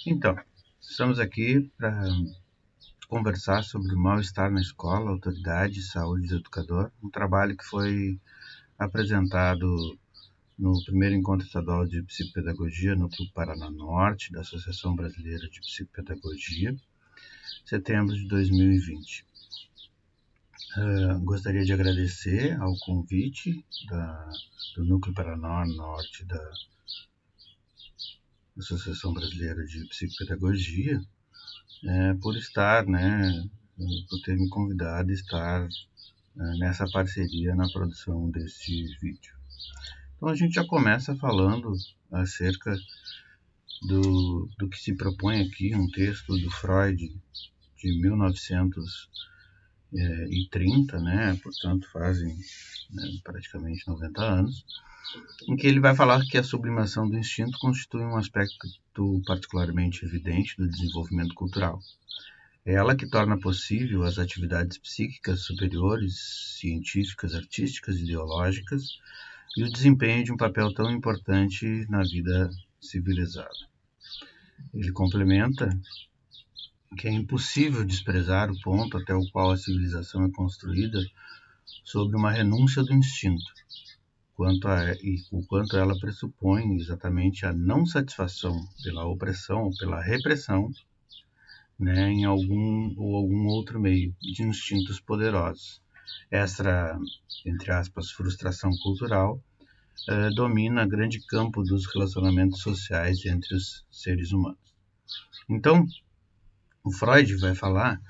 Então, estamos aqui para conversar sobre o mal-estar na escola, autoridade e saúde do educador, um trabalho que foi apresentado no primeiro encontro estadual de psicopedagogia no Clube Paraná Norte, da Associação Brasileira de Psicopedagogia, setembro de 2020. Gostaria de agradecer ao convite do Núcleo Paraná Norte da Associação Brasileira de Psicopedagogia, por estar, por ter me convidado a estar nessa parceria na produção deste vídeo. Então a gente já começa falando acerca do que se propõe aqui, um texto do Freud de 1930, portanto fazem praticamente 90 anos, em que ele vai falar que a sublimação do instinto constitui um aspecto particularmente evidente do desenvolvimento cultural. É ela que torna possível as atividades psíquicas superiores, científicas, artísticas, ideológicas e o desempenho de um papel tão importante na vida civilizada. Ele complementa que é impossível desprezar o ponto até o qual a civilização é construída sobre uma renúncia do instinto, o quanto ela pressupõe exatamente a não satisfação pela opressão ou pela repressão, em algum outro meio de instintos poderosos. Essa, entre aspas, frustração cultural domina grande campo dos relacionamentos sociais entre os seres humanos. Então, o Freud vai falar,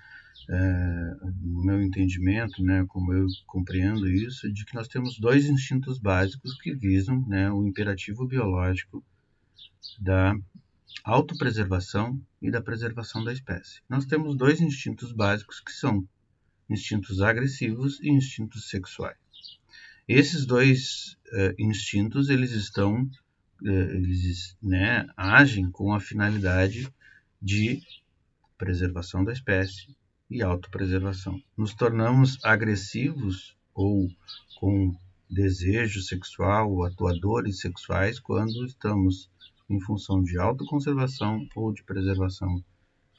no meu entendimento, como eu compreendo isso, de que nós temos dois instintos básicos que visam o imperativo biológico da autopreservação e da preservação da espécie. Nós temos dois instintos básicos que são instintos agressivos e instintos sexuais. Esses dois instintos, eles agem com a finalidade de preservação da espécie e autopreservação. Nos tornamos agressivos ou com desejo sexual ou atuadores sexuais quando estamos em função de autoconservação ou de preservação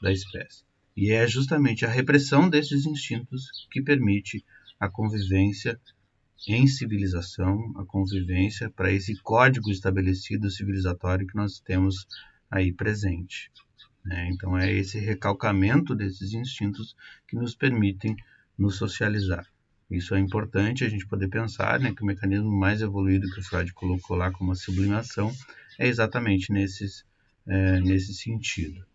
da espécie. E é justamente a repressão desses instintos que permite a convivência em civilização, a convivência para esse código estabelecido civilizatório que nós temos aí presente. Então é esse recalcamento desses instintos que nos permitem nos socializar. Isso é importante a gente poder pensar, que o mecanismo mais evoluído que o Freud colocou lá como a sublimação é exatamente nesse sentido.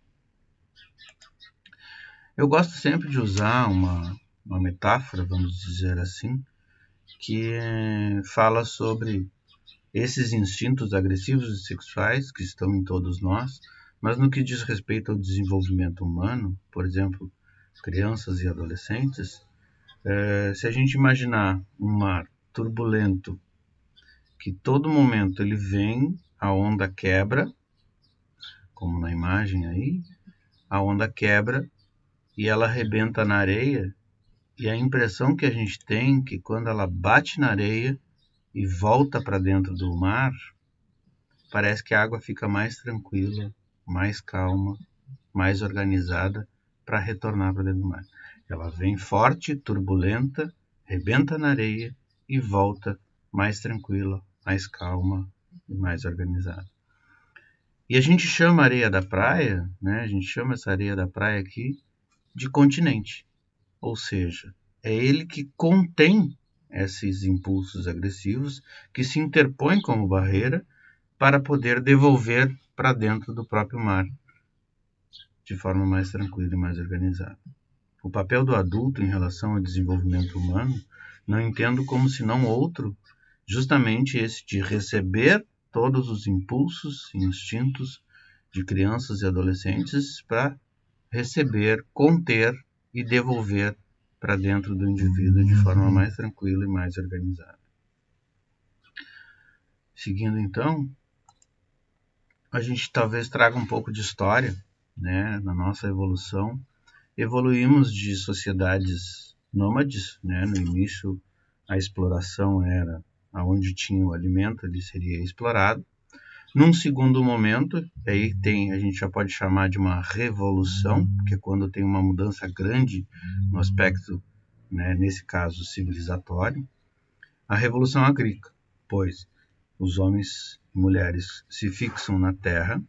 Eu gosto sempre de usar uma metáfora, vamos dizer assim, que fala sobre esses instintos agressivos e sexuais que estão em todos nós, mas no que diz respeito ao desenvolvimento humano, por exemplo, crianças e adolescentes, se a gente imaginar um mar turbulento, que todo momento ele vem, a onda quebra, como na imagem aí, a onda quebra e ela arrebenta na areia, e a impressão que a gente tem é que quando ela bate na areia e volta para dentro do mar, parece que a água fica mais tranquila, mais calma, mais organizada para retornar para dentro do mar. Ela vem forte, turbulenta, rebenta na areia e volta mais tranquila, mais calma e mais organizada. E a gente chama a areia da praia, a gente chama essa areia da praia aqui de continente. Ou seja, é ele que contém esses impulsos agressivos que se interpõem como barreira para poder devolver para dentro do próprio mar de forma mais tranquila e mais organizada. O papel do adulto em relação ao desenvolvimento humano não entendo como senão outro, justamente esse de receber todos os impulsos e instintos de crianças e adolescentes para receber, conter e devolver para dentro do indivíduo de forma mais tranquila e mais organizada. Seguindo então, a gente talvez traga um pouco de história, na nossa evolução. Evoluímos de sociedades nômades, no início a exploração era aonde tinha o alimento, ele seria explorado. Num segundo momento, aí a gente já pode chamar de uma revolução, que é quando tem uma mudança grande no aspecto, né, nesse caso, civilizatório, a revolução agrícola, pois os homens e mulheres se fixam na terra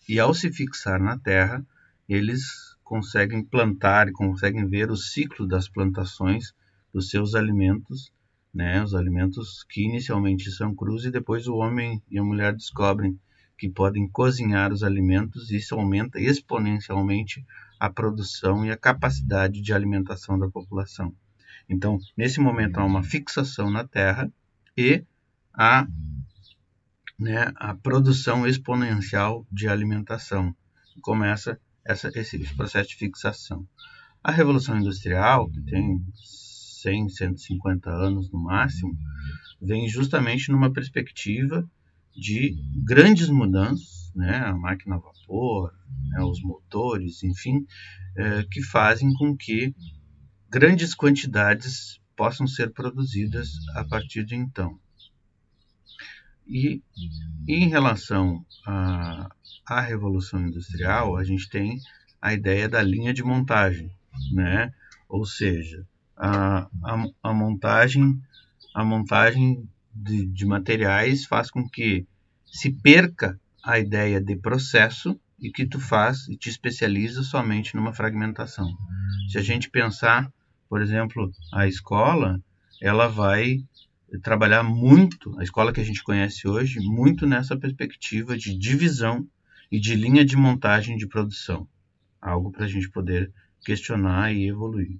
e, ao se fixar na terra, eles conseguem plantar e conseguem ver o ciclo das plantações dos seus alimentos, né? Os alimentos que inicialmente são crus e depois o homem e a mulher descobrem que podem cozinhar os alimentos e isso aumenta exponencialmente a produção e a capacidade de alimentação da população. Então, nesse momento há uma fixação na terra e a produção exponencial de alimentação. Começa esse processo de fixação. A Revolução Industrial, que tem 100, 150 anos no máximo, vem justamente numa perspectiva de grandes mudanças, né? A máquina a vapor, né? Os motores, enfim, que fazem com que grandes quantidades possam ser produzidas a partir de então. E em relação à Revolução Industrial, a gente tem a ideia da linha de montagem, né? Ou seja, a montagem de materiais faz com que se perca a ideia de processo e que tu faz e te especializa somente numa fragmentação. Se a gente pensar, por exemplo, a escola, ela vai trabalhar muito, a escola que a gente conhece hoje, muito nessa perspectiva de divisão e de linha de montagem de produção. Algo para a gente poder questionar e evoluir.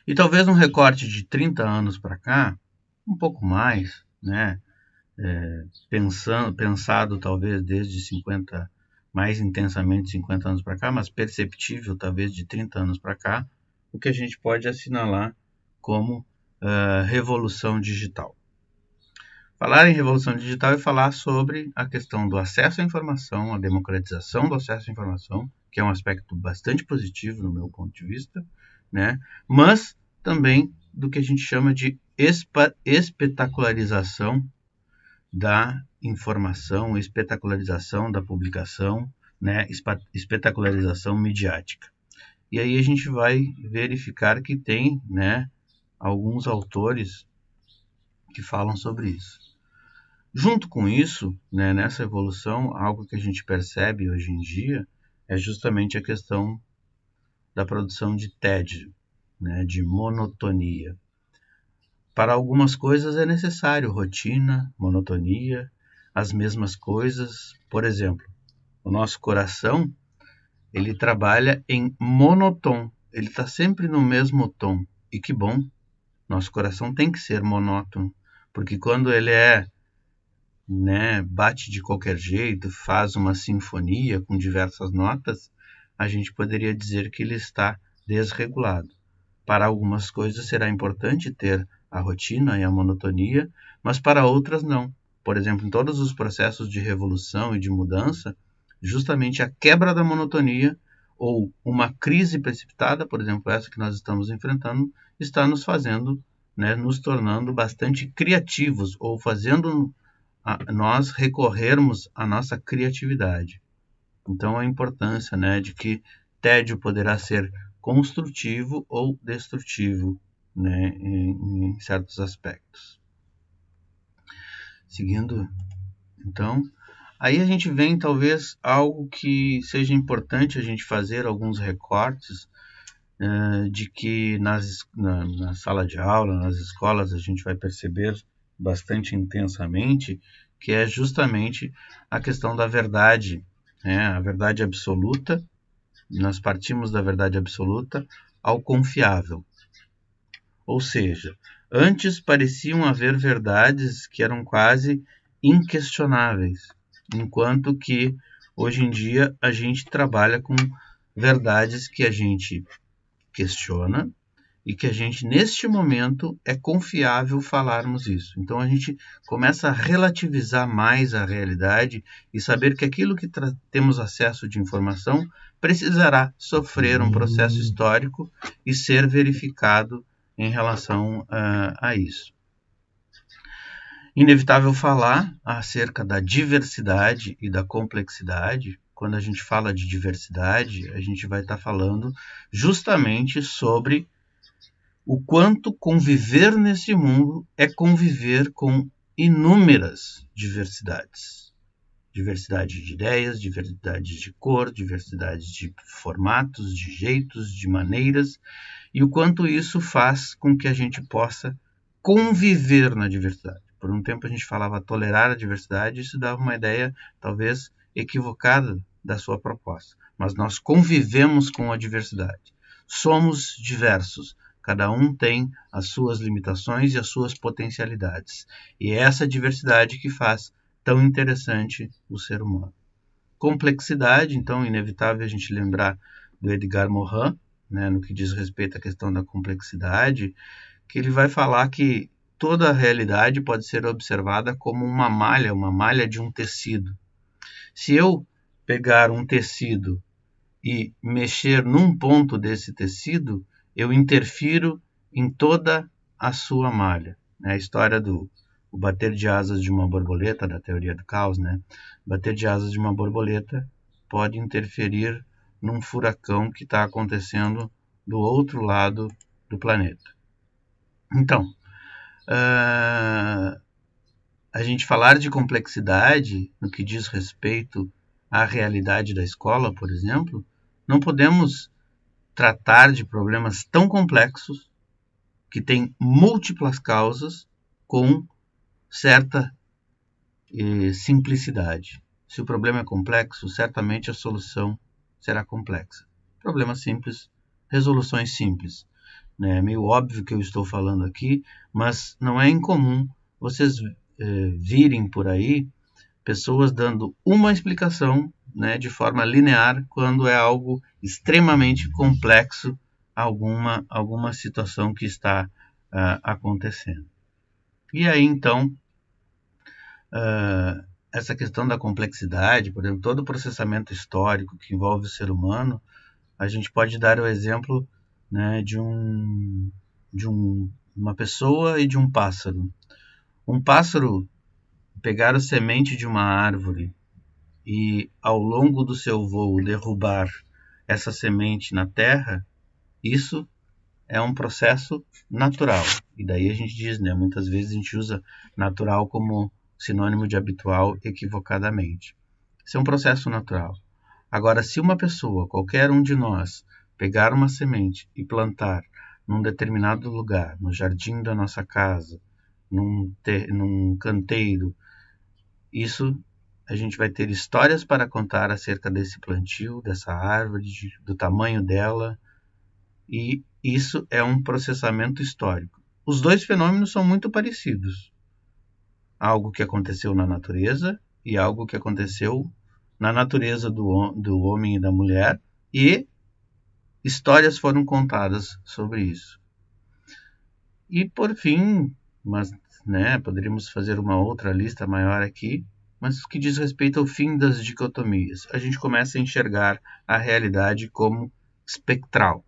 E talvez um recorte de 30 anos para cá, um pouco mais, né? Pensado talvez desde 50, mais intensamente 50 anos para cá, mas perceptível talvez de 30 anos para cá, o que a gente pode assinalar como revolução digital. Falar em revolução digital é falar sobre a questão do acesso à informação, a democratização do acesso à informação, que é um aspecto bastante positivo no meu ponto de vista, né? Mas também do que a gente chama de espetacularização da informação, espetacularização da publicação, né? Espetacularização midiática. E aí a gente vai verificar que tem, né, alguns autores que falam sobre isso. Junto com isso, né, nessa evolução, algo que a gente percebe hoje em dia é justamente a questão da produção de tédio, né, de monotonia. Para algumas coisas é necessário rotina, monotonia, as mesmas coisas. Por exemplo, o nosso coração, ele trabalha em monotom, ele está sempre no mesmo tom. E que bom, nosso coração tem que ser monótono, porque quando ele bate de qualquer jeito, faz uma sinfonia com diversas notas, a gente poderia dizer que ele está desregulado. Para algumas coisas será importante ter a rotina e a monotonia, mas para outras não. Por exemplo, em todos os processos de revolução e de mudança, justamente a quebra da monotonia ou uma crise precipitada, por exemplo, essa que nós estamos enfrentando, está nos fazendo, nos tornando bastante criativos ou fazendo nós recorrermos à nossa criatividade. Então, a importância, de que tédio poderá ser construtivo ou destrutivo, em certos aspectos. Seguindo, então, aí a gente vem talvez algo que seja importante a gente fazer alguns recortes de que na sala de aula, nas escolas, a gente vai perceber bastante intensamente, que é justamente a questão da verdade, a verdade absoluta. Nós partimos da verdade absoluta ao confiável. Ou seja, antes pareciam haver verdades que eram quase inquestionáveis, enquanto que hoje em dia a gente trabalha com verdades que a gente questiona e que a gente, neste momento, é confiável falarmos isso. Então, a gente começa a relativizar mais a realidade e saber que aquilo que temos acesso de informação precisará sofrer um processo histórico e ser verificado em relação a isso. Inevitável falar acerca da diversidade e da complexidade. Quando a gente fala de diversidade, a gente vai estar falando justamente sobre o quanto conviver nesse mundo é conviver com inúmeras diversidades. Diversidade de ideias, diversidade de cor, diversidade de formatos, de jeitos, de maneiras, e o quanto isso faz com que a gente possa conviver na diversidade. Por um tempo a gente falava tolerar a diversidade, isso dava uma ideia talvez equivocada da sua proposta. Mas nós convivemos com a diversidade. Somos diversos. Cada um tem as suas limitações e as suas potencialidades. E é essa diversidade que faz tão interessante o ser humano. Complexidade, então, inevitável a gente lembrar do Edgar Morin, né, no que diz respeito à questão da complexidade, que ele vai falar que toda a realidade pode ser observada como uma malha de um tecido. Se eu pegar um tecido e mexer num ponto desse tecido, eu interfiro em toda a sua malha. É a história do o bater de asas de uma borboleta, da teoria do caos, né? Bater de asas de uma borboleta pode interferir num furacão que está acontecendo do outro lado do planeta. Então, a gente falar de complexidade no que diz respeito à realidade da escola, por exemplo, não podemos tratar de problemas tão complexos que têm múltiplas causas com certa simplicidade. Se o problema é complexo, certamente a solução será complexa. Problema simples, resoluções simples. É meio óbvio que eu estou falando aqui, mas não é incomum vocês virem por aí pessoas dando uma explicação, né, de forma linear quando é algo extremamente complexo, alguma situação que está acontecendo. E aí, então, essa questão da complexidade, por exemplo, todo o processamento histórico que envolve o ser humano, a gente pode dar o exemplo, né, de uma pessoa e de um pássaro. Um pássaro pegar a semente de uma árvore e, ao longo do seu voo, derrubar essa semente na terra, isso é um processo natural. E daí a gente diz, né, muitas vezes a gente usa natural como sinônimo de habitual equivocadamente. Isso é um processo natural. Agora, se uma pessoa, qualquer um de nós, pegar uma semente e plantar num determinado lugar, no jardim da nossa casa, num canteiro, isso a gente vai ter histórias para contar acerca desse plantio, dessa árvore, do tamanho dela, e isso é um processamento histórico. Os dois fenômenos são muito parecidos. Algo que aconteceu na natureza e algo que aconteceu na natureza do homem e da mulher, e histórias foram contadas sobre isso. E por fim, mas, né, poderíamos fazer uma outra lista maior aqui, mas que diz respeito ao fim das dicotomias. A gente começa a enxergar a realidade como espectral.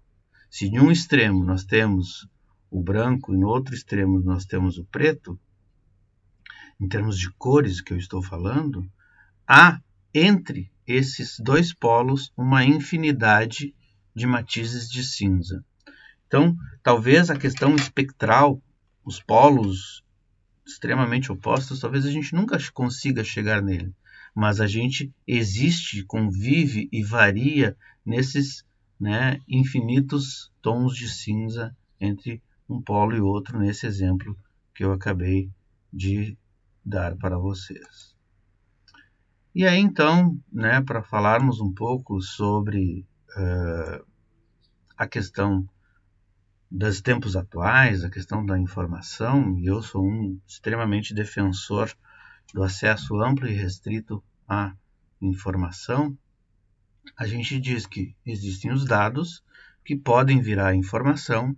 Se em um extremo nós temos o branco e no outro extremo nós temos o preto, em termos de cores que eu estou falando, há entre esses dois polos uma infinidade de matizes de cinza. Então, talvez a questão espectral, os polos extremamente opostos, talvez a gente nunca consiga chegar nele, mas a gente existe, convive e varia nesses, né, infinitos tons de cinza entre um polo e outro, nesse exemplo que eu acabei de dar para vocês. E aí, então, né, para falarmos um pouco sobre a questão dos tempos atuais, a questão da informação, e eu sou um extremamente defensor do acesso amplo e restrito à informação, a gente diz que existem os dados que podem virar informação,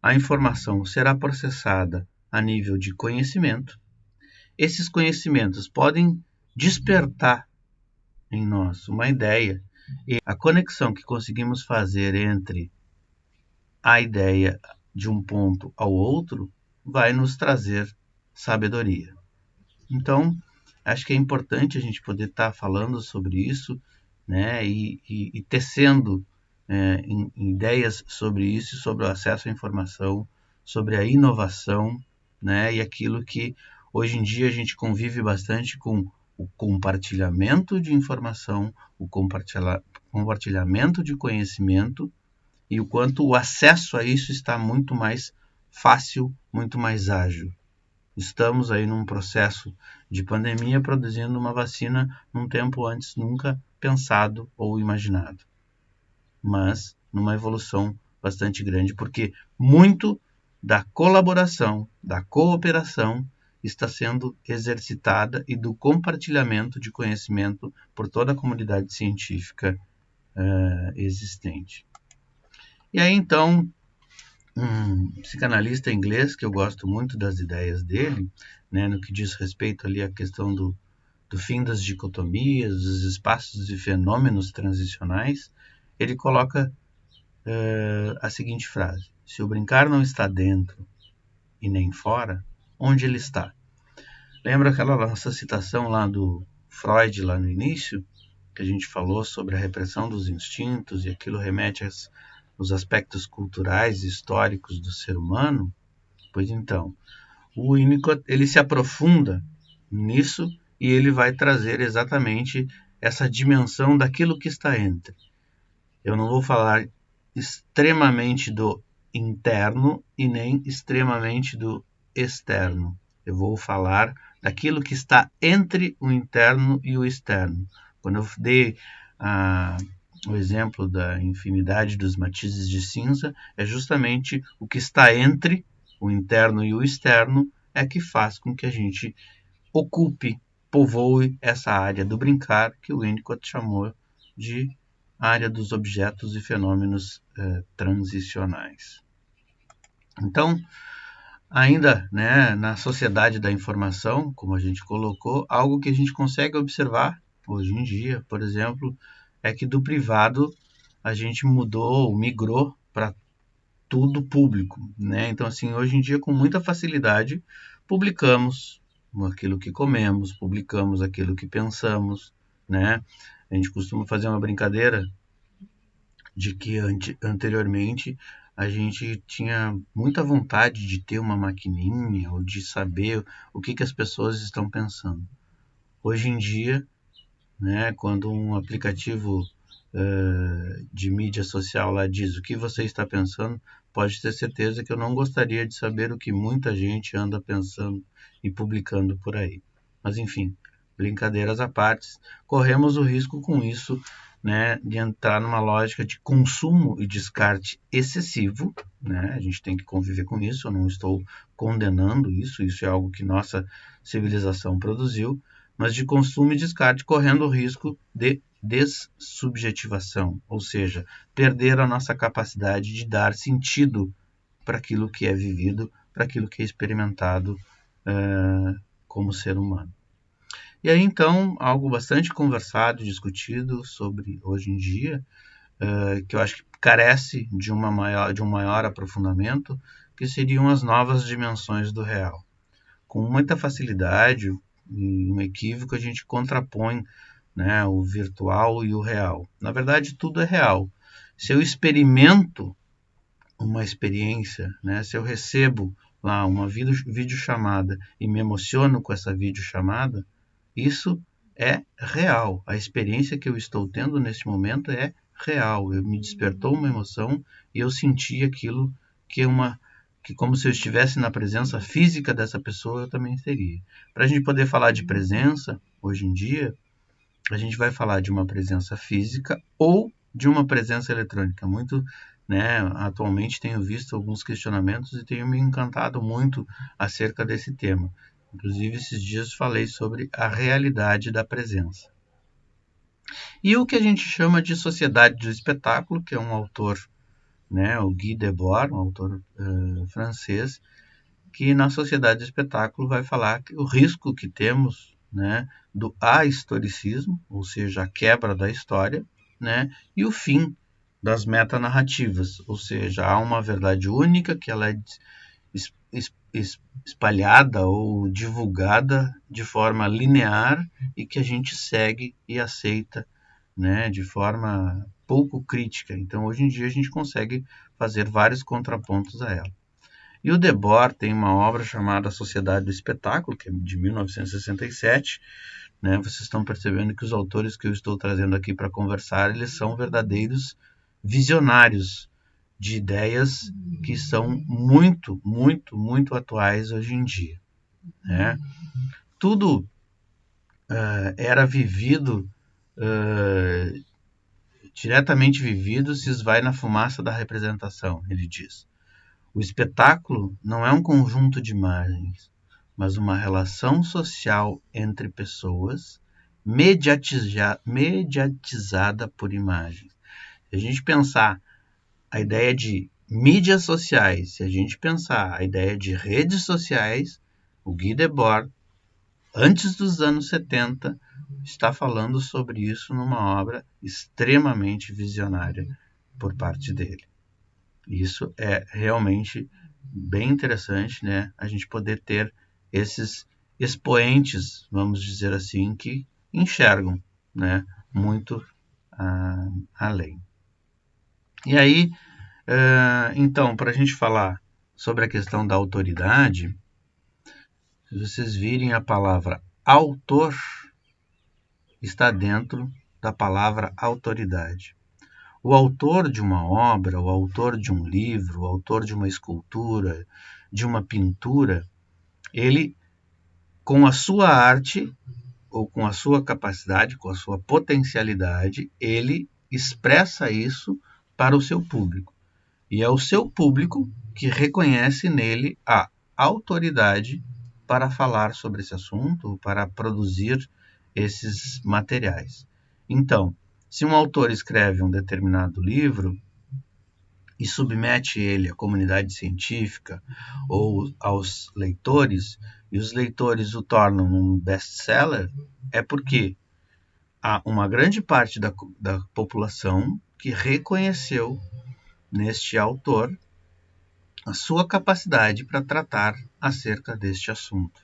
a informação será processada a nível de conhecimento, esses conhecimentos podem despertar em nós uma ideia, e a conexão que conseguimos fazer entre a ideia de um ponto ao outro vai nos trazer sabedoria. Então, acho que é importante a gente poder estar falando sobre isso, né, e tecendo ideias sobre isso, sobre o acesso à informação, sobre a inovação, né, e aquilo que hoje em dia a gente convive bastante com o compartilhamento de informação, o compartilhamento de conhecimento, e o quanto o acesso a isso está muito mais fácil, muito mais ágil. Estamos aí num processo de pandemia produzindo uma vacina num tempo antes nunca pensado ou imaginado, mas numa evolução bastante grande, porque muito da colaboração, da cooperação está sendo exercitada e do compartilhamento de conhecimento por toda a comunidade científica existente. E aí, então, um psicanalista inglês, que eu gosto muito das ideias dele, né, no que diz respeito ali à questão do fim das dicotomias, dos espaços e fenômenos transicionais, ele coloca a seguinte frase: se o brincar não está dentro e nem fora, onde ele está? Lembra aquela nossa citação lá do Freud, lá no início, que a gente falou sobre a repressão dos instintos, e aquilo remete aos aspectos culturais e históricos do ser humano? Pois então, o Winnicott, ele se aprofunda nisso e ele vai trazer exatamente essa dimensão daquilo que está entre. Eu não vou falar extremamente do interno e nem extremamente do externo. Eu vou falar daquilo que está entre o interno e o externo. Quando eu dei o exemplo da infinidade dos matizes de cinza, é justamente o que está entre o interno e o externo é que faz com que a gente ocupe, povoe essa área do brincar que o Winnicott chamou de área dos objetos e fenômenos transicionais. Então, ainda, né, na sociedade da informação, como a gente colocou, algo que a gente consegue observar hoje em dia, por exemplo, é que do privado a gente migrou para tudo público, né? Então, assim, hoje em dia, com muita facilidade, publicamos aquilo que comemos, publicamos aquilo que pensamos, né? A gente costuma fazer uma brincadeira de que anteriormente a gente tinha muita vontade de ter uma maquininha ou de saber o que as pessoas estão pensando. Hoje em dia, né, quando um aplicativo de mídia social lá diz o que você está pensando, pode ter certeza que eu não gostaria de saber o que muita gente anda pensando e publicando por aí. Mas enfim, brincadeiras à parte, corremos o risco com isso, né, de entrar numa lógica de consumo e descarte excessivo, né? A gente tem que conviver com isso, eu não estou condenando isso, isso é algo que nossa civilização produziu, mas de consumo e descarte, correndo o risco de dessubjetivação, ou seja, perder a nossa capacidade de dar sentido para aquilo que é vivido, para aquilo que é experimentado como ser humano. E aí, então, algo bastante conversado, discutido sobre hoje em dia, que eu acho que carece de um maior aprofundamento, que seriam as novas dimensões do real. Com muita facilidade e um equívoco, a gente contrapõe, né, o virtual e o real. Na verdade, tudo é real. Se eu experimento uma experiência, né, se eu recebo lá uma videochamada e me emociono com essa videochamada, isso é real. A experiência que eu estou tendo nesse momento é real. Me despertou uma emoção e eu senti aquilo que como se eu estivesse na presença física dessa pessoa, eu também seria. Para a gente poder falar de presença, hoje em dia, a gente vai falar de uma presença física ou de uma presença eletrônica. Muito, né, atualmente tenho visto alguns questionamentos e tenho me encantado muito acerca desse tema. Inclusive, esses dias falei sobre a realidade da presença. E o que a gente chama de sociedade do espetáculo, que é um autor, né, o Guy Debord, um autor francês, que na sociedade do espetáculo vai falar que o risco que temos, né, do ahistoricismo, ou seja, a quebra da história, né, e o fim das metanarrativas, ou seja, há uma verdade única que ela é espalhada ou divulgada de forma linear e que a gente segue e aceita, né, de forma pouco crítica. Então, hoje em dia, a gente consegue fazer vários contrapontos a ela. E o Debord tem uma obra chamada Sociedade do Espetáculo, que é de 1967. Né? Vocês estão percebendo que os autores que eu estou trazendo aqui para conversar, eles são verdadeiros visionários de ideias que são muito, muito, muito atuais hoje em dia. Né? Tudo era vivido, diretamente vivido, se esvai na fumaça da representação, ele diz. O espetáculo não é um conjunto de imagens, mas uma relação social entre pessoas mediatizada por imagens. Se a gente pensar a ideia de mídias sociais, se a gente pensar a ideia de redes sociais, o Guy Debord, antes dos anos 70, está falando sobre isso numa obra extremamente visionária por parte dele. Isso é realmente bem interessante, né? A gente poder ter esses expoentes, vamos dizer assim, que enxergam, né, muito além. E aí, então, para a gente falar sobre a questão da autoridade, se vocês virem a palavra autor, está dentro da palavra autoridade. O autor de uma obra, o autor de um livro, o autor de uma escultura, de uma pintura, ele, com a sua arte, ou com a sua capacidade, com a sua potencialidade, ele expressa isso para o seu público. E é o seu público que reconhece nele a autoridade para falar sobre esse assunto, para produzir esses materiais. Então, se um autor escreve um determinado livro e submete ele à comunidade científica ou aos leitores, e os leitores o tornam um best-seller, é porque há uma grande parte da população que reconheceu neste autor a sua capacidade para tratar acerca deste assunto.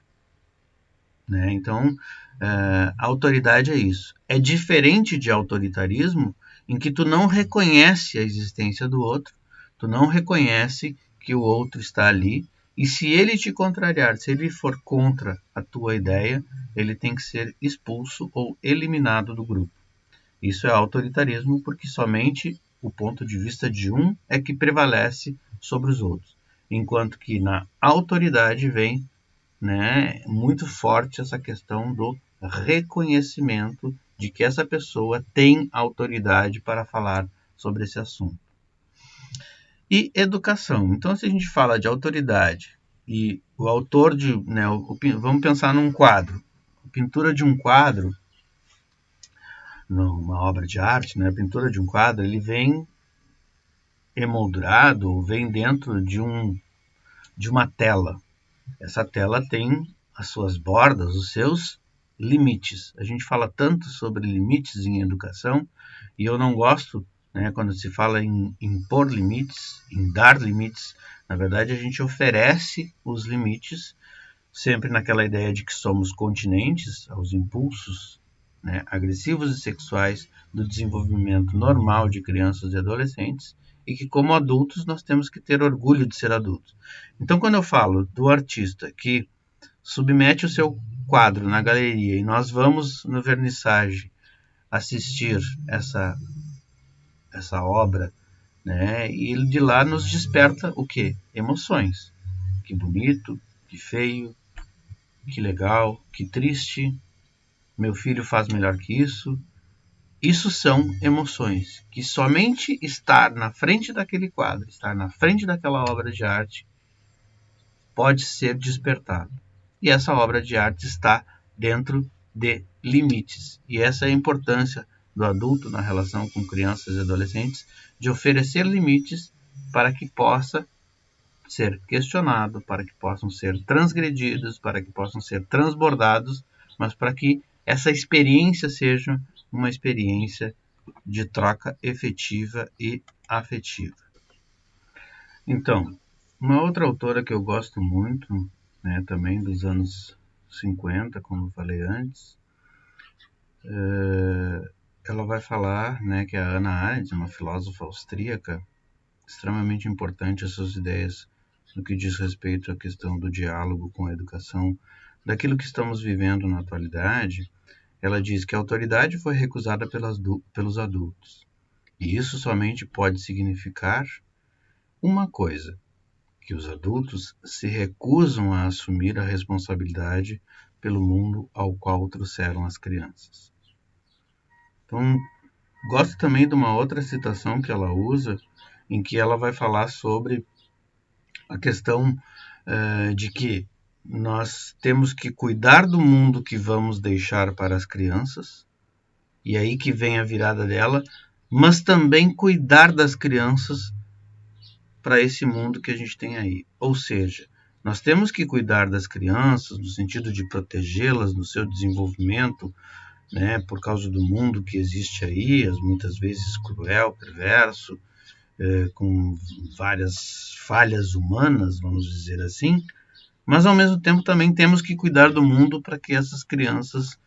Né? Então, a autoridade é isso. É diferente de autoritarismo, em que tu não reconhece a existência do outro, tu não reconhece que o outro está ali, e se ele te contrariar, se ele for contra a tua ideia, ele tem que ser expulso ou eliminado do grupo. Isso é autoritarismo, porque somente o ponto de vista de um é que prevalece sobre os outros. Enquanto que na autoridade vem, né, muito forte essa questão do reconhecimento de que essa pessoa tem autoridade para falar sobre esse assunto. E educação. Então, se a gente fala de autoridade e o autor de... Né, vamos pensar num quadro. A pintura de um quadro, numa obra de arte, né, a pintura de um quadro, ele vem emoldurado, vem dentro de uma tela. Essa tela tem as suas bordas, os seus limites. A gente fala tanto sobre limites em educação e eu não gosto, né, quando se fala em impor limites, em dar limites. Na verdade, a gente oferece os limites sempre naquela ideia de que somos continentes aos impulsos, né, agressivos e sexuais do desenvolvimento normal de crianças e adolescentes, e que como adultos nós temos que ter orgulho de ser adultos. Então, quando eu falo do artista que submete o seu quadro na galeria e nós vamos no vernissage assistir essa obra, né, e ele de lá nos desperta o quê? Emoções. Que bonito, que feio, que legal, que triste, meu filho faz melhor que isso. Isso são emoções que somente estar na frente daquele quadro, estar na frente daquela obra de arte, pode ser despertado. E essa obra de arte está dentro de limites. E essa é a importância do adulto na relação com crianças e adolescentes, de oferecer limites para que possa ser questionado, para que possam ser transgredidos, para que possam ser transbordados, mas para que essa experiência seja uma experiência de troca efetiva e afetiva. Então, Uma outra autora que eu gosto muito, né, também dos anos 50, como eu falei antes, ela vai falar, né, que é a Hannah Arendt, uma filósofa austríaca, extremamente importante as suas ideias no que diz respeito à questão do diálogo com a educação, daquilo que estamos vivendo na atualidade. Ela diz que a autoridade foi recusada pelos adultos, e isso somente pode significar uma coisa: que os adultos se recusam a assumir a responsabilidade pelo mundo ao qual trouxeram as crianças. Então, gosto também de uma outra citação que ela usa, em que ela vai falar sobre a questão de que nós temos que cuidar do mundo que vamos deixar para as crianças, e aí que vem a virada dela, mas também cuidar das crianças para esse mundo que a gente tem aí. Ou seja, nós temos que cuidar das crianças no sentido de protegê-las no seu desenvolvimento, né, por causa do mundo que existe aí, muitas vezes cruel, perverso, com várias falhas humanas, vamos dizer assim, mas ao mesmo tempo também temos que cuidar do mundo para que essas crianças,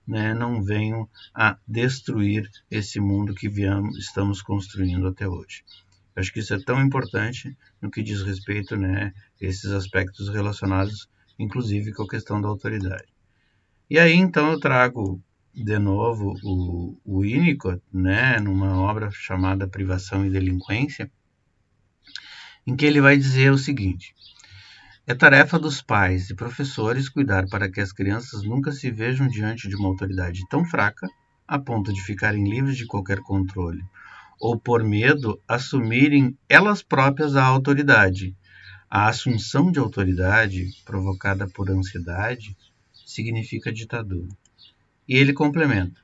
né, não venham a destruir esse mundo que estamos construindo até hoje. Eu acho que isso é tão importante no que diz respeito, né, a esses aspectos relacionados, inclusive com a questão da autoridade. E aí, então, eu trago de novo o Winnicott, né, numa obra chamada Privação e Delinquência, em que ele vai dizer o seguinte: é tarefa dos pais e professores cuidar para que as crianças nunca se vejam diante de uma autoridade tão fraca a ponto de ficarem livres de qualquer controle, ou por medo assumirem elas próprias a autoridade. A assunção de autoridade, provocada por ansiedade, significa ditadura. E ele complementa: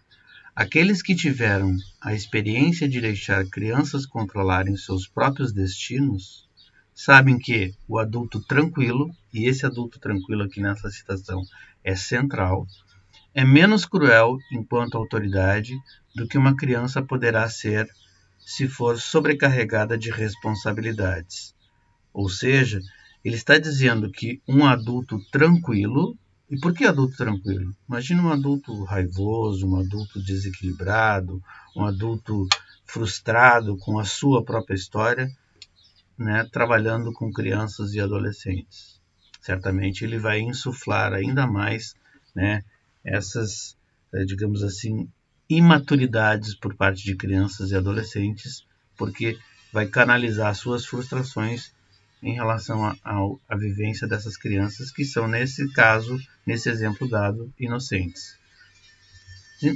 aqueles que tiveram a experiência de deixar crianças controlarem seus próprios destinos sabem que o adulto tranquilo, e esse adulto tranquilo aqui nessa citação é central, é menos cruel enquanto autoridade do que uma criança poderá ser se for sobrecarregada de responsabilidades. Ou seja, ele está dizendo que um adulto tranquilo. E por que adulto tranquilo? Imagina um adulto raivoso, um adulto desequilibrado, um adulto frustrado com a sua própria história, né, trabalhando com crianças e adolescentes. Certamente ele vai insuflar ainda mais, né, essas, digamos assim, imaturidades por parte de crianças e adolescentes, porque vai canalizar suas frustrações em relação à vivência dessas crianças que são, nesse caso, nesse exemplo dado, inocentes.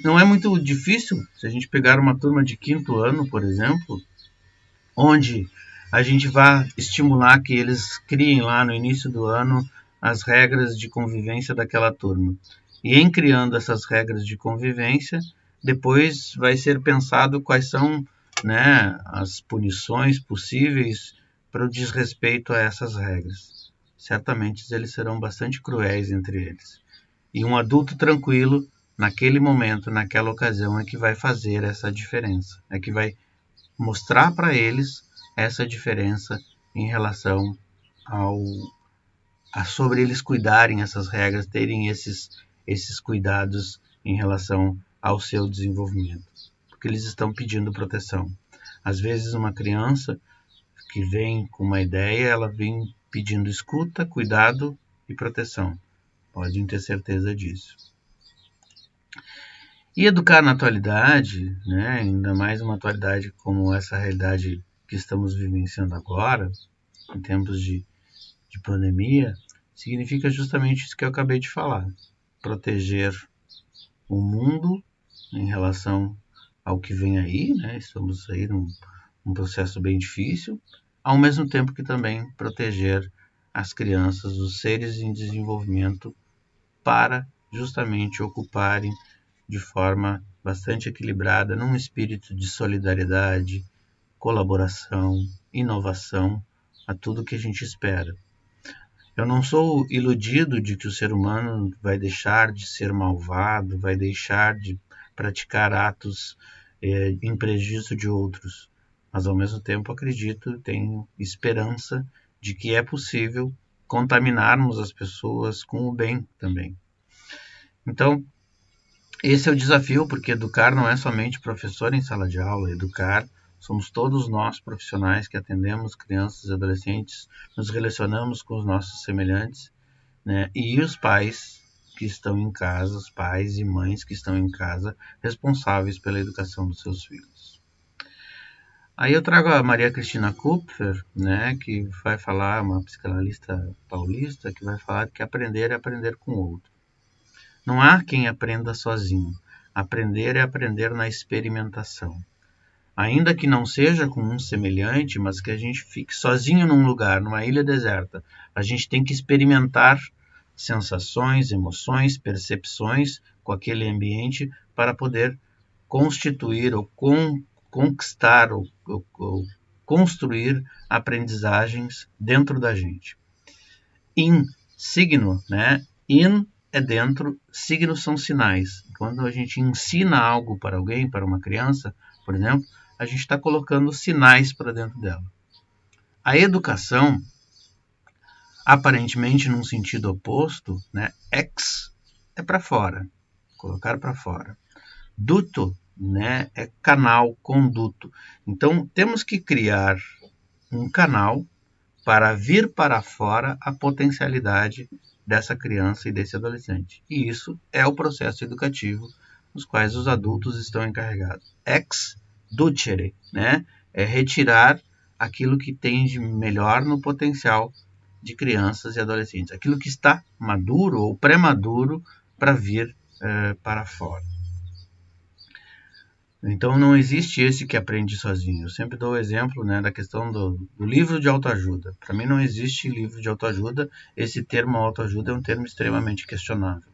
Não é muito difícil se a gente pegar uma turma de quinto ano, por exemplo, onde a gente vai estimular que eles criem lá no início do ano as regras de convivência daquela turma. E em criando essas regras de convivência, depois vai ser pensado quais são, né, as punições possíveis para o desrespeito a essas regras. Certamente eles serão bastante cruéis entre eles. E um adulto tranquilo, naquele momento, naquela ocasião, é que vai fazer essa diferença, é que vai mostrar para eles essa diferença em relação sobre eles cuidarem essas regras, terem esses cuidados em relação ao seu desenvolvimento, porque eles estão pedindo proteção. Às vezes uma criança que vem com uma ideia, ela vem pedindo escuta, cuidado e proteção. Podem ter certeza disso. E educar na atualidade, né, ainda mais uma atualidade como essa realidade que estamos vivenciando agora, em tempos de pandemia, significa justamente isso que eu acabei de falar: proteger o mundo em relação ao que vem aí, né? Estamos aí num processo bem difícil, ao mesmo tempo que também proteger as crianças, os seres em desenvolvimento, para justamente ocuparem de forma bastante equilibrada, num espírito de solidariedade, colaboração, inovação, a tudo que a gente espera. Eu não sou iludido de que o ser humano vai deixar de ser malvado, vai deixar de praticar atos em prejuízo de outros, mas ao mesmo tempo acredito, tenho esperança de que é possível contaminarmos as pessoas com o bem também. Então, esse é o desafio, porque educar não é somente professor em sala de aula, educar somos todos nós profissionais que atendemos crianças e adolescentes, nos relacionamos com os nossos semelhantes, né? E os pais que estão em casa, os pais e mães que estão em casa, responsáveis pela educação dos seus filhos. Aí eu trago a Maria Cristina Kupfer, né, que vai falar, uma psicanalista paulista, que vai falar que aprender é aprender com o outro. Não há quem aprenda sozinho. Aprender é aprender na experimentação. Ainda que não seja com um semelhante, mas que a gente fique sozinho num lugar, numa ilha deserta, a gente tem que experimentar sensações, emoções, percepções com aquele ambiente para poder constituir ou conquistar ou construir aprendizagens dentro da gente. In, signo, né? In é dentro, signos são sinais. Quando a gente ensina algo para alguém, para uma criança, por exemplo, a gente está colocando sinais para dentro dela. A educação, aparentemente num sentido oposto, né? Ex é para fora, colocar para fora. Duto, né? É canal, conduto. Então, temos que criar um canal para vir para fora a potencialidade dessa criança e desse adolescente. E isso é o processo educativo nos quais os adultos estão encarregados. Ex ducere, né? É retirar aquilo que tem de melhor no potencial de crianças e adolescentes, aquilo que está maduro ou pré-maduro para vir para fora. Então não existe esse que aprende sozinho. Eu sempre dou o exemplo, né, da questão do livro de autoajuda. Para mim não existe livro de autoajuda. Esse termo autoajuda é um termo extremamente questionável.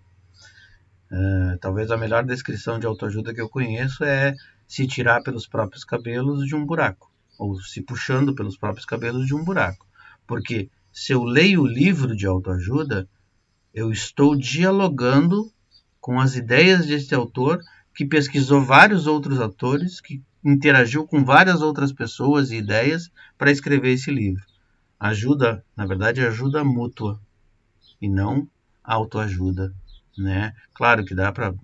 Talvez a melhor descrição de autoajuda que eu conheço é se tirar pelos próprios cabelos de um buraco, ou se puxando pelos próprios cabelos de um buraco. Porque se eu leio o livro de autoajuda, eu estou dialogando com as ideias desse autor, que pesquisou vários outros autores, que interagiu com várias outras pessoas e ideias para escrever esse livro. Ajuda, na verdade, é ajuda mútua e não autoajuda, né? Claro que dá para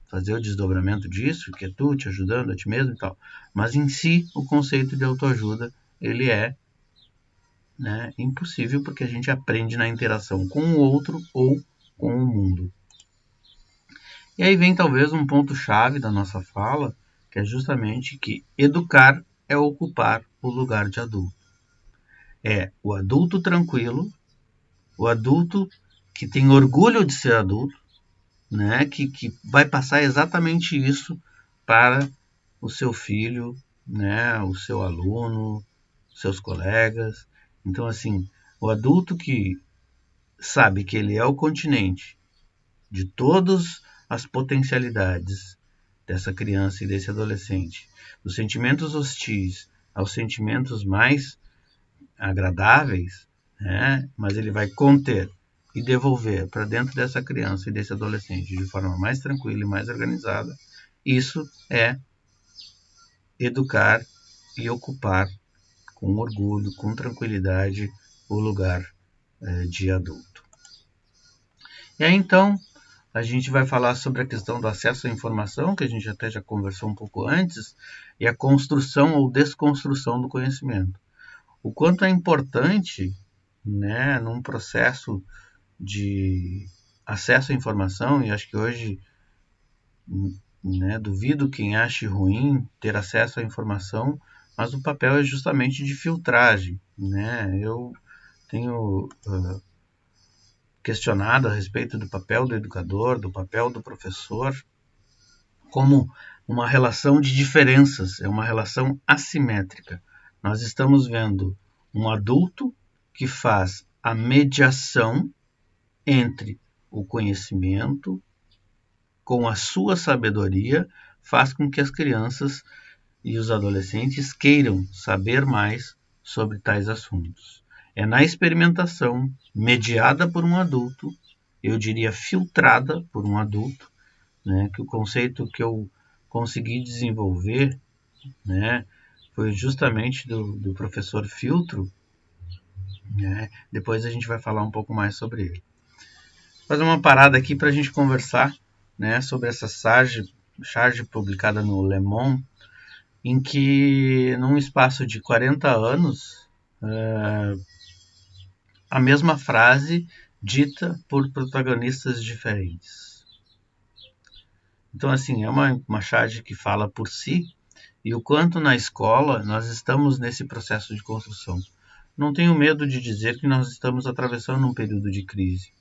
fazer o desdobramento disso, que é tu te ajudando a ti mesmo e tal, mas em si o conceito de autoajuda ele é, né, impossível, porque a gente aprende na interação com o outro ou com o mundo. E aí vem talvez um ponto-chave da nossa fala, que é justamente que educar é ocupar o lugar de adulto. É o adulto tranquilo, o adulto que tem orgulho de ser adulto, né? que vai passar exatamente isso para o seu filho, né? O seu aluno, seus colegas. Então, assim, o adulto que sabe que ele é o continente de todas as potencialidades dessa criança e desse adolescente, dos sentimentos hostis aos sentimentos mais agradáveis, né? Mas ele vai conter e devolver para dentro dessa criança e desse adolescente de forma mais tranquila e mais organizada. Isso é educar e ocupar com orgulho, com tranquilidade, o lugar de adulto. E aí, então, a gente vai falar sobre a questão do acesso à informação, que a gente até já conversou um pouco antes, e a construção ou desconstrução do conhecimento. O quanto é importante, né, num processo de acesso à informação, e acho que hoje, né, duvido quem ache ruim ter acesso à informação, mas o papel é justamente de filtragem, né? Eu tenho questionado a respeito do papel do educador, do papel do professor, como uma relação de diferenças, é uma relação assimétrica. Nós estamos vendo um adulto que faz a mediação entre o conhecimento com a sua sabedoria, faz com que as crianças e os adolescentes queiram saber mais sobre tais assuntos. É na experimentação, mediada por um adulto, eu diria filtrada por um adulto, né, que o conceito que eu consegui desenvolver, né, foi justamente do professor Filtro, né? Depois a gente vai falar um pouco mais sobre ele. Vou fazer uma parada aqui para a gente conversar, né, sobre essa charge publicada no Le Monde, em que, num espaço de 40 anos, a mesma frase dita por protagonistas diferentes. Então, assim, é uma charge que fala por si, e o quanto na escola nós estamos nesse processo de construção. Não tenho medo de dizer que nós estamos atravessando um período de crise.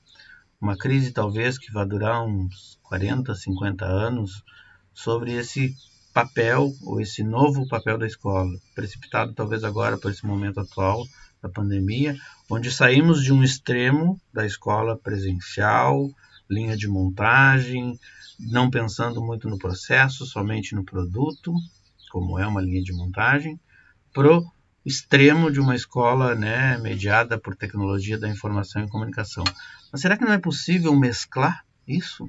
Uma crise talvez que vai durar uns 40, 50 anos, sobre esse papel, ou esse novo papel da escola, precipitado talvez agora por esse momento atual da pandemia, onde saímos de um extremo da escola presencial, linha de montagem, não pensando muito no processo, somente no produto, como é uma linha de montagem, pro extremo de uma escola, né, mediada por tecnologia da informação e comunicação. Mas será que não é possível mesclar isso?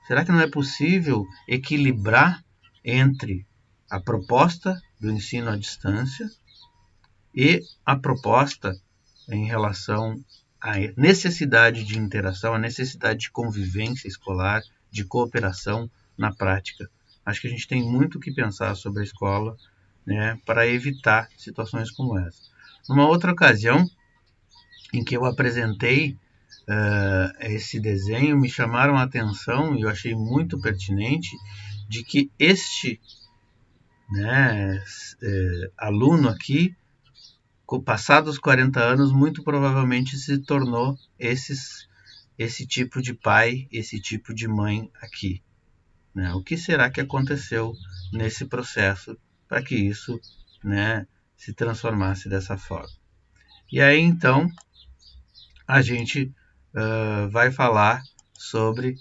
Será que não é possível equilibrar entre a proposta do ensino à distância e a proposta em relação à necessidade de interação, à necessidade de convivência escolar, de cooperação na prática? Acho que a gente tem muito o que pensar sobre a escola, né, para evitar situações como essa. Numa outra ocasião, em que eu apresentei esse desenho, me chamaram a atenção e eu achei muito pertinente de que este, né, aluno aqui, passados 40 anos, muito provavelmente se tornou esse tipo de pai, esse tipo de mãe aqui. Né? O que será que aconteceu nesse processo para que isso, né, se transformasse dessa forma? E aí, então, a gente vai falar sobre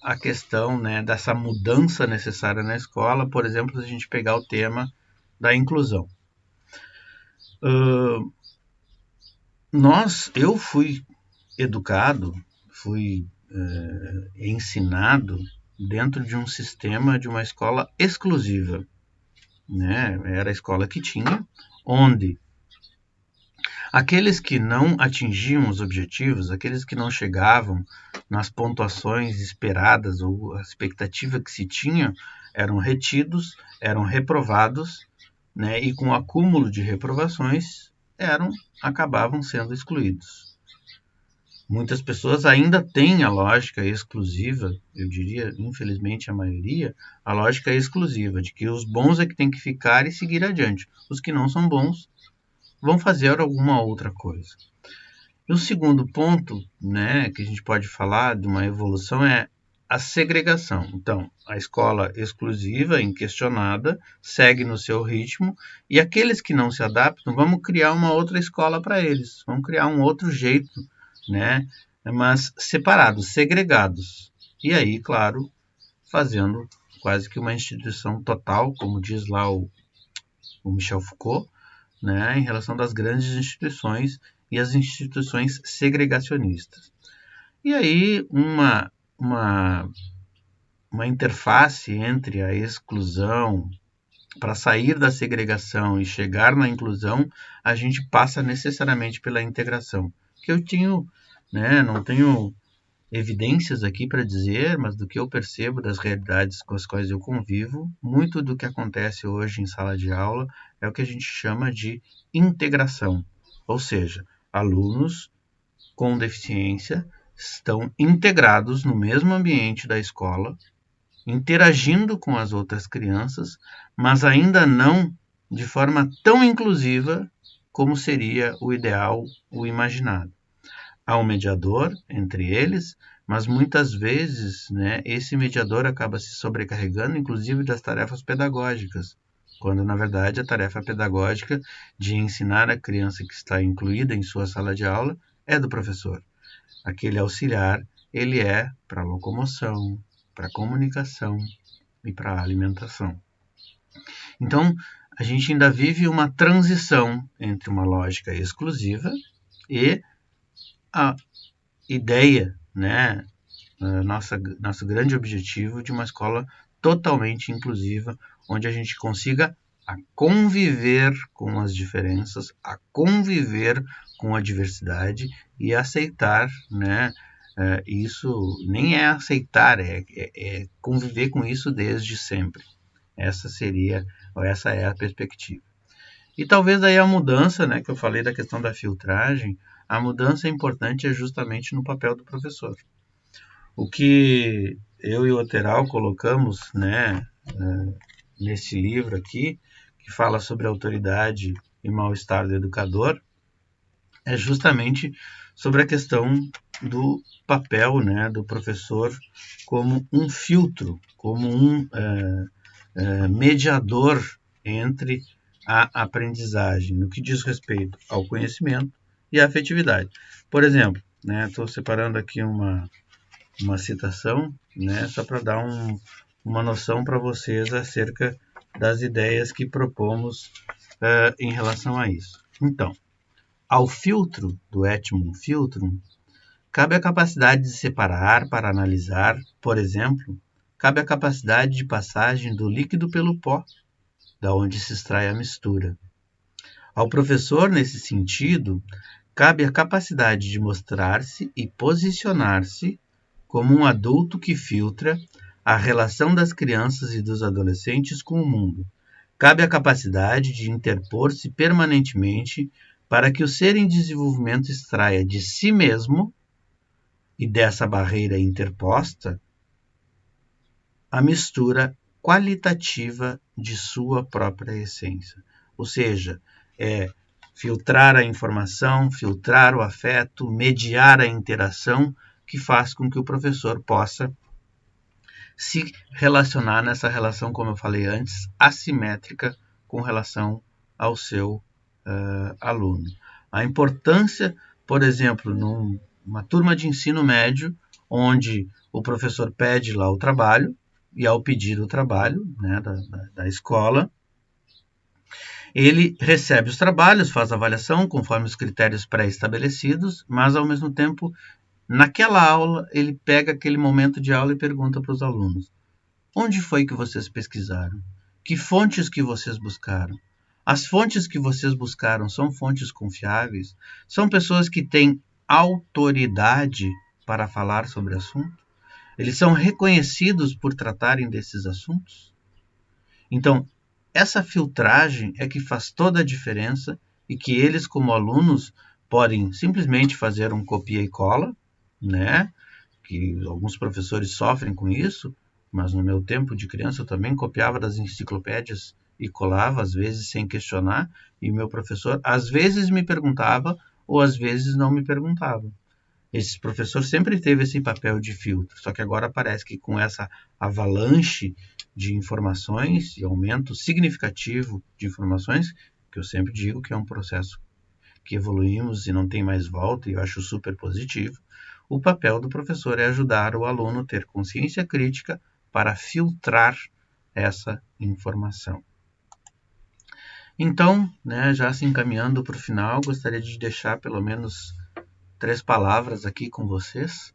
a questão, né, dessa mudança necessária na escola. Por exemplo, se a gente pegar o tema da inclusão. Eu fui educado, fui ensinado dentro de um sistema de uma escola exclusiva. Né? Era a escola que tinha, onde aqueles que não atingiam os objetivos, aqueles que não chegavam nas pontuações esperadas ou a expectativa que se tinha, eram retidos, eram reprovados, né? E com o acúmulo de reprovações acabavam sendo excluídos. Muitas pessoas ainda têm a lógica exclusiva, eu diria, infelizmente a maioria, a lógica exclusiva de que os bons é que tem que ficar e seguir adiante. Os que não são bons vão fazer alguma outra coisa. E o segundo ponto, né, que a gente pode falar de uma evolução é a segregação. Então, a escola exclusiva, inquestionada, segue no seu ritmo, e aqueles que não se adaptam, vamos criar uma outra escola para eles, vamos criar um outro jeito, né, mas separados, segregados. E aí, claro, fazendo quase que uma instituição total, como diz lá o Michel Foucault, né, em relação das grandes instituições e as instituições segregacionistas. E aí uma interface entre a exclusão para sair da segregação e chegar na inclusão, a gente passa necessariamente pela integração. Que eu tenho, né, não tenho evidências aqui para dizer, mas do que eu percebo das realidades com as quais eu convivo, muito do que acontece hoje em sala de aula é o que a gente chama de integração. Ou seja, alunos com deficiência estão integrados no mesmo ambiente da escola, interagindo com as outras crianças, mas ainda não de forma tão inclusiva como seria o ideal, o imaginado. Há um mediador entre eles, mas muitas vezes, né, esse mediador acaba se sobrecarregando, inclusive das tarefas pedagógicas, quando na verdade a tarefa pedagógica de ensinar a criança que está incluída em sua sala de aula é do professor. Aquele auxiliar, ele é para locomoção, para comunicação e para alimentação. Então, a gente ainda vive uma transição entre uma lógica exclusiva e a ideia, né, nosso grande objetivo de uma escola totalmente inclusiva, onde a gente consiga a conviver com as diferenças, a conviver com a diversidade e aceitar, né? Isso nem é aceitar, é conviver com isso desde sempre. Essa é a perspectiva. E talvez aí a mudança, né, que eu falei da questão da filtragem, a mudança importante é justamente no papel do professor. O que eu e o Oteral colocamos, né, nesse livro aqui, que fala sobre autoridade e mal-estar do educador, é justamente sobre a questão do papel, né, do professor como um filtro, como um mediador entre a aprendizagem, no que diz respeito ao conhecimento e à afetividade. Por exemplo, estou separando aqui uma citação, só para dar uma noção para vocês acerca das ideias que propomos em relação a isso. Então, ao filtro do etmum filtrum, cabe a capacidade de separar para analisar, por exemplo, cabe a capacidade de passagem do líquido pelo pó, da onde se extrai a mistura. Ao professor, nesse sentido, cabe a capacidade de mostrar-se e posicionar-se como um adulto que filtra a relação das crianças e dos adolescentes com o mundo. Cabe a capacidade de interpor-se permanentemente para que o ser em desenvolvimento extraia de si mesmo e dessa barreira interposta a mistura qualitativa de sua própria essência. Ou seja, filtrar a informação, filtrar o afeto, mediar a interação que faz com que o professor possa se relacionar nessa relação, como eu falei antes, assimétrica com relação ao seu aluno. A importância, por exemplo, numa turma de ensino médio, onde o professor pede lá o trabalho, e ao pedir o trabalho da escola, ele recebe os trabalhos, faz a avaliação conforme os critérios pré-estabelecidos, mas ao mesmo tempo, naquela aula, ele pega aquele momento de aula e pergunta para os alunos: onde foi que vocês pesquisaram? Que fontes que vocês buscaram? As fontes que vocês buscaram são fontes confiáveis? São pessoas que têm autoridade para falar sobre o assunto? Eles são reconhecidos por tratarem desses assuntos? Então, essa filtragem é que faz toda a diferença e que eles, como alunos, podem simplesmente fazer um copia e cola, que alguns professores sofrem com isso, mas no meu tempo de criança eu também copiava das enciclopédias e colava, às vezes sem questionar, e meu professor às vezes me perguntava ou às vezes não me perguntava. Esse professor sempre teve esse papel de filtro, só que agora parece que com essa avalanche de informações e aumento significativo de informações, que eu sempre digo que é um processo que evoluímos e não tem mais volta, e eu acho super positivo, o papel do professor é ajudar o aluno a ter consciência crítica para filtrar essa informação. Então, já se encaminhando para o final, gostaria de deixar pelo menos 3 palavras aqui com vocês,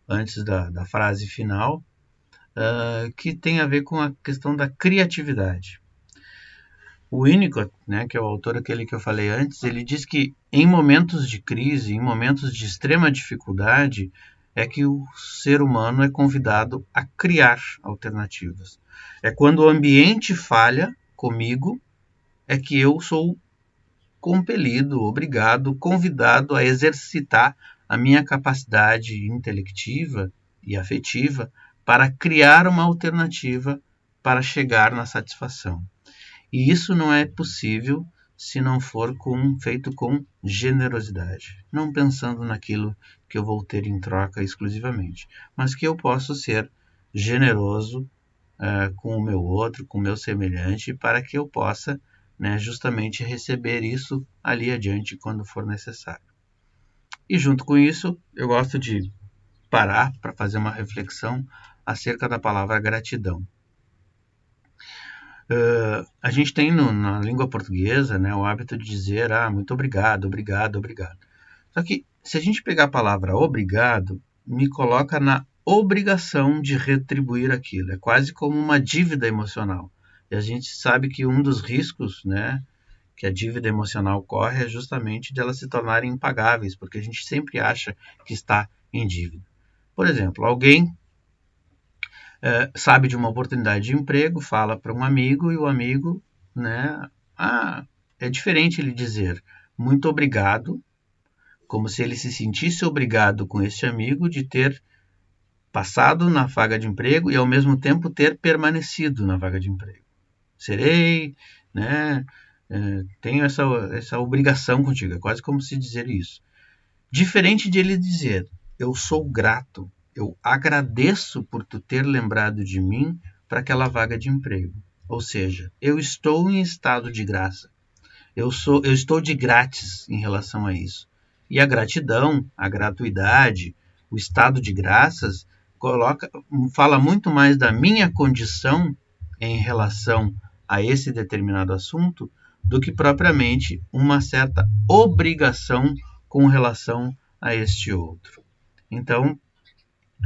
antes da frase final, que tem a ver com a questão da criatividade. O Winnicott, que é o autor aquele que eu falei antes, ele diz que em momentos de crise, em momentos de extrema dificuldade, é que o ser humano é convidado a criar alternativas. É quando o ambiente falha comigo, é que eu sou compelido, obrigado, convidado a exercitar a minha capacidade intelectiva e afetiva para criar uma alternativa para chegar na satisfação. E isso não é possível se não for feito com generosidade, não pensando naquilo que eu vou ter em troca exclusivamente, mas que eu posso ser generoso com o meu outro, com o meu semelhante, para que eu possa justamente receber isso ali adiante quando for necessário. E junto com isso, eu gosto de parar para fazer uma reflexão acerca da palavra gratidão. A gente tem na língua portuguesa o hábito de dizer muito obrigado, obrigado, obrigado. Só que se a gente pegar a palavra obrigado, me coloca na obrigação de retribuir aquilo. É quase como uma dívida emocional. E a gente sabe que um dos riscos, né, que a dívida emocional corre é justamente de elas se tornarem impagáveis, porque a gente sempre acha que está em dívida. Por exemplo, alguém sabe de uma oportunidade de emprego, fala para um amigo e o amigo, né, é diferente ele dizer muito obrigado, como se ele se sentisse obrigado com esse amigo de ter passado na vaga de emprego e ao mesmo tempo ter permanecido na vaga de emprego. Serei, né, tenho essa obrigação contigo, é quase como se dizer isso. Diferente de ele dizer, eu sou grato, eu agradeço por tu ter lembrado de mim para aquela vaga de emprego. Ou seja, eu estou em estado de graça. Eu estou de grátis em relação a isso. E a gratidão, a gratuidade, o estado de graças fala muito mais da minha condição em relação a esse determinado assunto do que propriamente uma certa obrigação com relação a este outro. Então,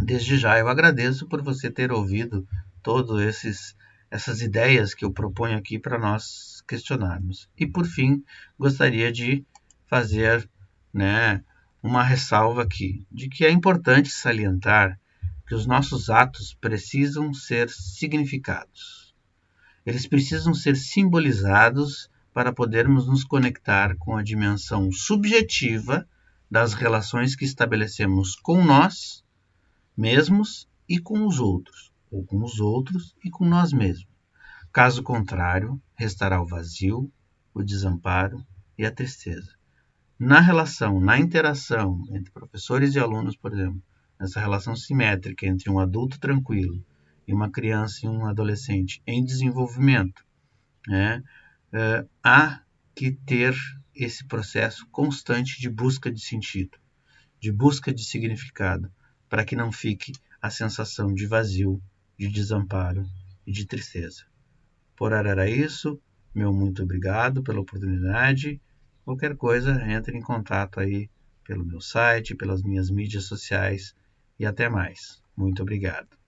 desde já eu agradeço por você ter ouvido todas essas ideias que eu proponho aqui para nós questionarmos. E por fim, gostaria de fazer, né, uma ressalva aqui, de que é importante salientar que os nossos atos precisam ser significados. Eles precisam ser simbolizados para podermos nos conectar com a dimensão subjetiva das relações que estabelecemos com nós mesmos e com os outros, ou com os outros e com nós mesmos. Caso contrário, restará o vazio, o desamparo e a tristeza. Na relação, na interação entre professores e alunos, por exemplo, essa relação simétrica entre um adulto tranquilo e uma criança e um adolescente em desenvolvimento, né, há que ter esse processo constante de busca de sentido, de busca de significado, para que não fique a sensação de vazio, de desamparo e de tristeza. Por hora era isso. Meu muito obrigado pela oportunidade. Qualquer coisa, entre em contato aí pelo meu site, pelas minhas mídias sociais e até mais. Muito obrigado.